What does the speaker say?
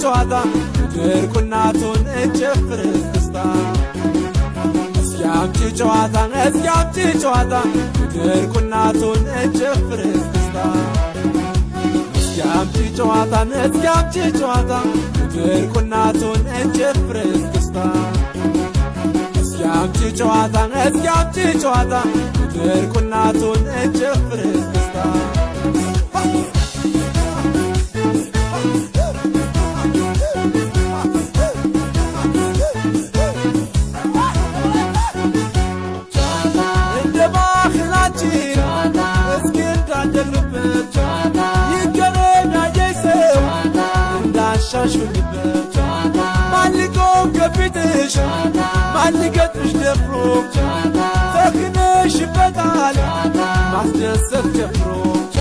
ጨዋታ ድርቁናቱን እጨፍር እስክስታ እስኪያምጪ ጨዋታ ድርቁናቱን እጨፍር እስክስታ እስኪያምጪ ጨዋታ ድርቁናቱን እጨፍር እስክስታ እስኪያምጪ ጨዋታ ድርቁናቱን እጨፍር እስክስታ ሻሹልበት ማልቆም ከፊትሽ ማልገጥሽ ደፍሮ ተክነሽበታል ማስደሰት ጀምሮ